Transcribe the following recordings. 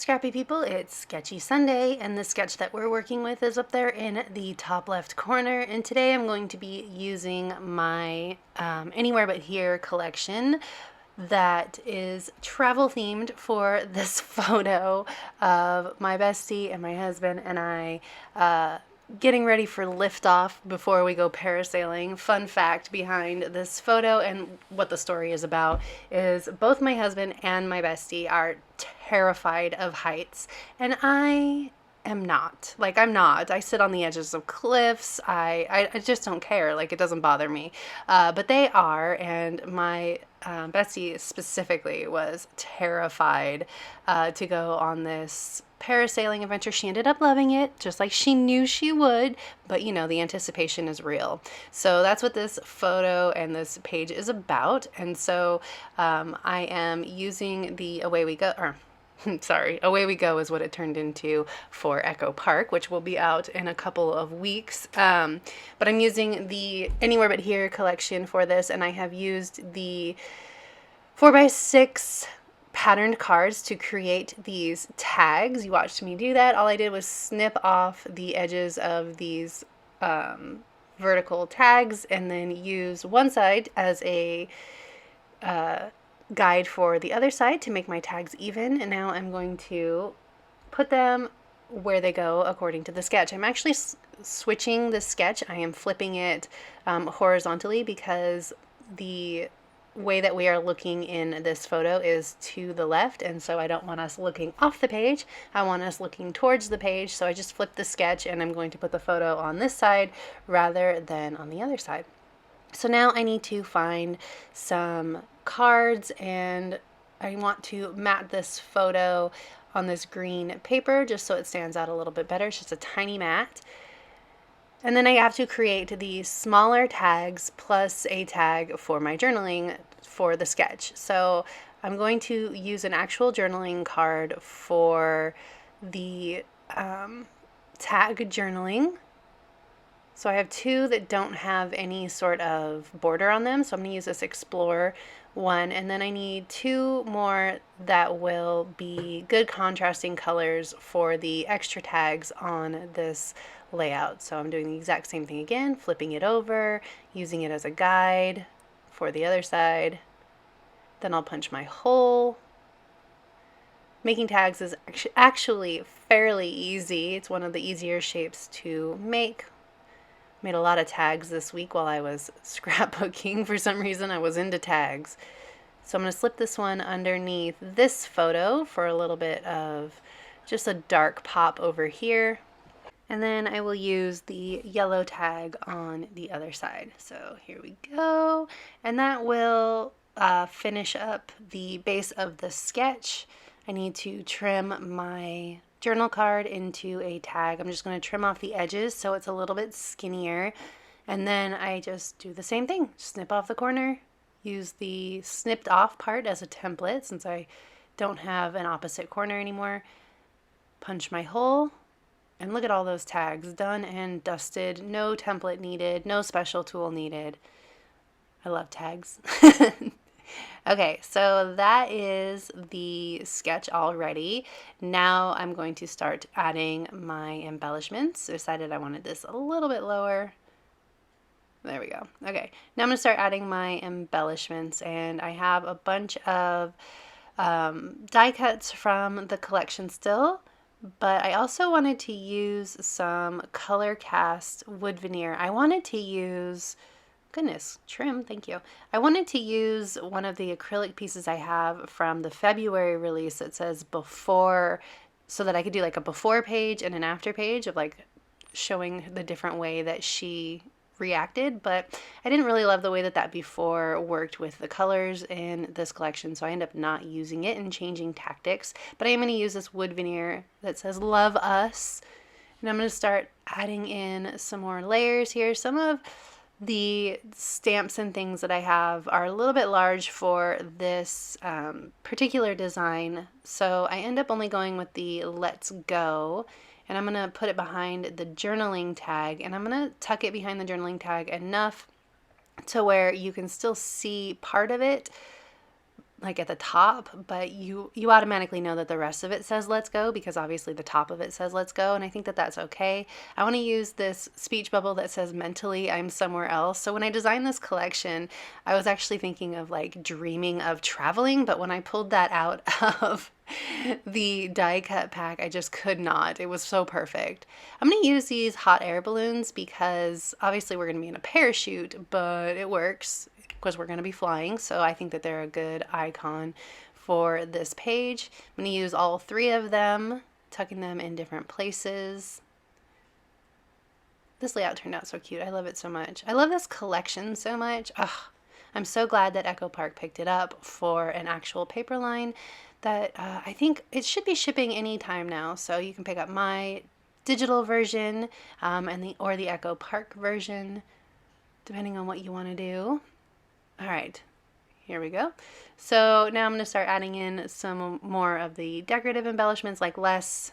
Scrappy people, it's Sketchy Sunday, and the sketch that we're working with is up there in the top left corner, and today I'm going to be using my Anywhere But Here collection that is travel themed for this photo of my bestie and my husband and I getting ready for liftoff before we go parasailing. Fun fact behind this photo and what the story is about is both my husband and my bestie are terrified of heights, and I am not. Like, I'm not. I sit on the edges of cliffs. I just don't care. Like, it doesn't bother me. But they are, and my bestie specifically was terrified to go on this parasailing adventure. She ended up loving it, just like she knew she would, but you know, the anticipation is real. So that's what this photo and this page is about. And so I am using the Away We Go, or sorry, Away We Go is what it turned into for Echo Park, which will be out in a couple of weeks. But I'm using the Anywhere But Here collection for this, and I have used the 4x6 patterned cards to create these tags. You watched me do that. All I did was snip off the edges of these vertical tags and then use one side as a guide for the other side to make my tags even. And now I'm going to put them where they go according to the sketch. I'm actually switching the sketch. I am flipping it horizontally because the way that we are looking in this photo is to the left, and so I don't want us looking off the page. I want us looking towards the page, so I just flipped the sketch and I'm going to put the photo on this side rather than on the other side. So now I need to find some cards, and I want to mat this photo on this green paper just so it stands out a little bit better. It's just a tiny mat. And then I have to create these smaller tags plus a tag for my journaling for the sketch. So I'm going to use an actual journaling card for the tag journaling. So I have two that don't have any sort of border on them. So I'm going to use this Explore one, and then I need two more that will be good contrasting colors for the extra tags on this layout. So I'm doing the exact same thing again, flipping it over, using it as a guide for the other side. Then I'll punch my hole. Making tags is actually fairly easy. It's one of the easier shapes to make. Made a lot of tags this week while I was scrapbooking. For some reason I was into tags. So I'm going to slip this one underneath this photo for a little bit of just a dark pop over here. And then I will use the yellow tag on the other side. So here we go. And that will finish up the base of the sketch. I need to trim my journal card into a tag. I'm just going to trim off the edges so it's a little bit skinnier. And then I just do the same thing. Snip off the corner. Use the snipped off part as a template since I don't have an opposite corner anymore. Punch my hole. And look at all those tags, done and dusted, no template needed, no special tool needed. I love tags. Okay, so that is the sketch already. Now I'm going to start adding my embellishments. I decided I wanted this a little bit lower. There we go. Okay, now I'm going to start adding my embellishments, and I have a bunch of die cuts from the collection still. But I also wanted to use some color cast wood veneer. I wanted to use, goodness, trim, thank you. I wanted to use one of the acrylic pieces I have from the February release that says before, so that I could do like a before page and an after page of like showing the different way that she reacted, but I didn't really love the way that that before worked with the colors in this collection, so I ended up not using it and changing tactics. But I am going to use this wood veneer that says Love Us, and I'm going to start adding in some more layers here. Some of the stamps and things that I have are a little bit large for this particular design, so I end up only going with the Let's Go. And I'm going to put it behind the journaling tag, and I'm going to tuck it behind the journaling tag enough to where you can still see part of it, like at the top, but you automatically know that the rest of it says let's go because obviously the top of it says let's go, and I think that that's okay. I want to use this speech bubble that says mentally I'm somewhere else. So when I designed this collection, I was actually thinking of like dreaming of traveling, but when I pulled that out of the die cut pack, I just could not. It was so perfect. I'm going to use these hot air balloons because obviously we're going to be in a parachute, but it works because we're going to be flying. So I think that they're a good icon for this page. I'm going to use all three of them, tucking them in different places. This layout turned out so cute. I love it so much. I love this collection so much. Ugh, I'm so glad that Echo Park picked it up for an actual paper line that I think it should be shipping anytime now. So you can pick up my digital version or the Echo Park version, depending on what you want to do. All right, here we go. So now I'm going to start adding in some more of the decorative embellishments, like less,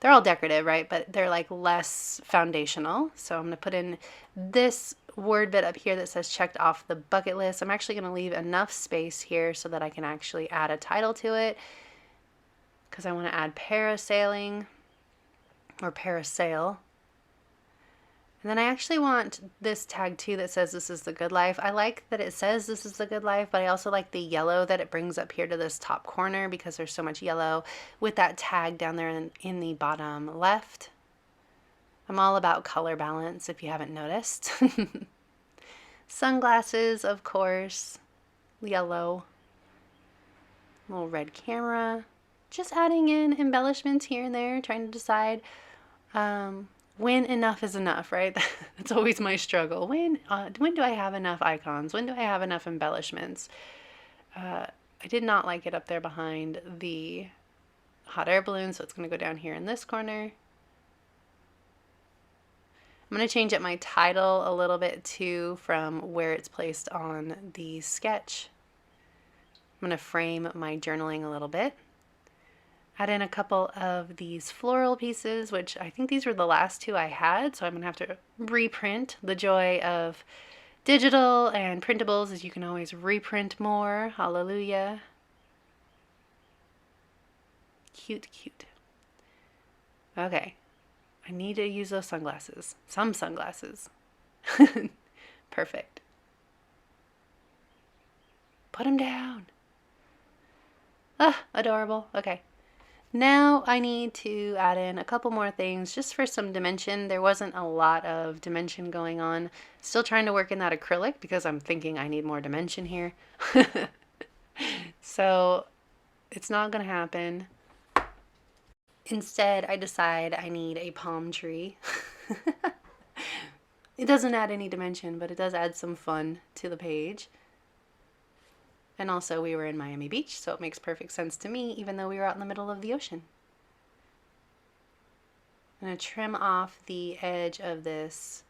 they're all decorative, right? But they're like less foundational. So I'm going to put in this word bit up here that says checked off the bucket list. I'm actually going to leave enough space here so that I can actually add a title to it because I want to add parasailing or parasail. And then I actually want this tag too that says this is the good life. I like that it says this is the good life, but I also like the yellow that it brings up here to this top corner because there's so much yellow with that tag down there in the bottom left. I'm all about color balance if you haven't noticed. Sunglasses, of course, yellow, little red camera. Just adding in embellishments here and there, trying to decide when enough is enough, right? That's always my struggle. When do I have enough icons? When do I have enough embellishments? I did not like it up there behind the hot air balloon, so it's going to go down here in this corner. I'm going to change up my title a little bit too from where it's placed on the sketch. I'm going to frame my journaling a little bit. Add in a couple of these floral pieces, which I think these were the last two I had, so I'm going to have to reprint. The joy of digital and printables is you can always reprint more. Hallelujah. Cute, cute. Okay. I need to use those sunglasses. Some sunglasses. Perfect. Put them down. Ah, adorable. Okay. Now I need to add in a couple more things just for some dimension. There wasn't a lot of dimension going on. Still trying to work in that acrylic because I'm thinking I need more dimension here. So it's not going to happen. Instead, I decide I need a palm tree. It doesn't add any dimension, but it does add some fun to the page. And also we were in Miami Beach, so it makes perfect sense to me, even though we were out in the middle of the ocean. I'm going to trim off the edge of this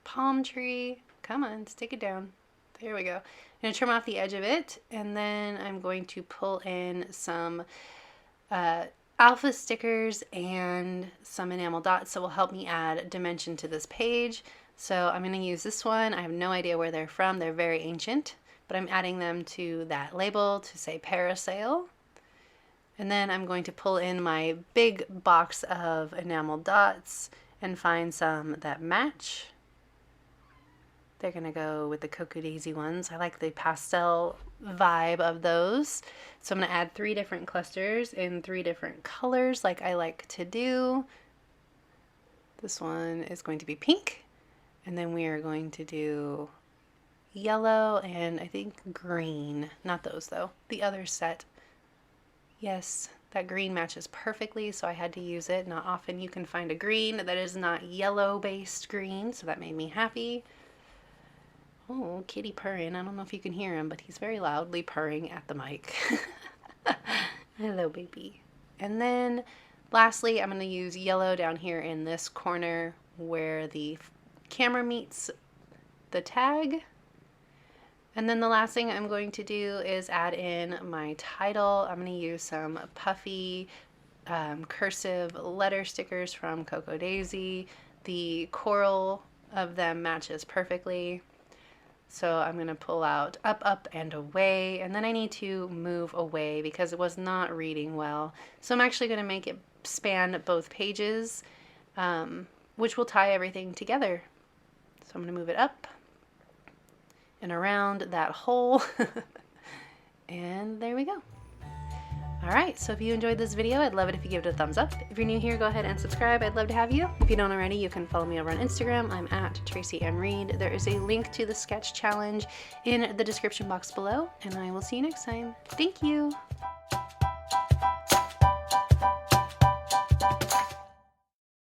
palm tree. Come on, stick it down. There we go. I'm going to trim off the edge of it, and then I'm going to pull in some alpha stickers and some enamel dots that will help me add dimension to this page. So I'm going to use this one. I have no idea where they're from. They're very ancient, but I'm adding them to that label to say parasail. And then I'm going to pull in my big box of enamel dots and find some that match. They're going to go with the Cocoa Daisy ones. I like the pastel vibe of those. So I'm going to add 3 different clusters in 3 different colors like I like to do. This one is going to be pink. And then we are going to do yellow and I think green. Not those though. The other set. Yes, that green matches perfectly, so I had to use it. Not often you can find a green that is not yellow-based green, so that made me happy. Oh, kitty purring. I don't know if you can hear him, but he's very loudly purring at the mic. Hello, baby. And then lastly, I'm going to use yellow down here in this corner where the camera meets the tag. And then the last thing I'm going to do is add in my title. I'm going to use some puffy cursive letter stickers from Cocoa Daisy. The coral of them matches perfectly. So I'm going to pull out up, up, and away, and then I need to move away because it was not reading well. So I'm actually going to make it span both pages, which will tie everything together. So I'm going to move it up and around that hole. And there we go. All right, so if you enjoyed this video, I'd love it if you give it a thumbs up. If you're new here, go ahead and subscribe. I'd love to have you. If you don't already, you can follow me over on Instagram. I'm at Traci M. Reed. There is a link to the sketch challenge in the description box below, and I will see you next time. Thank you.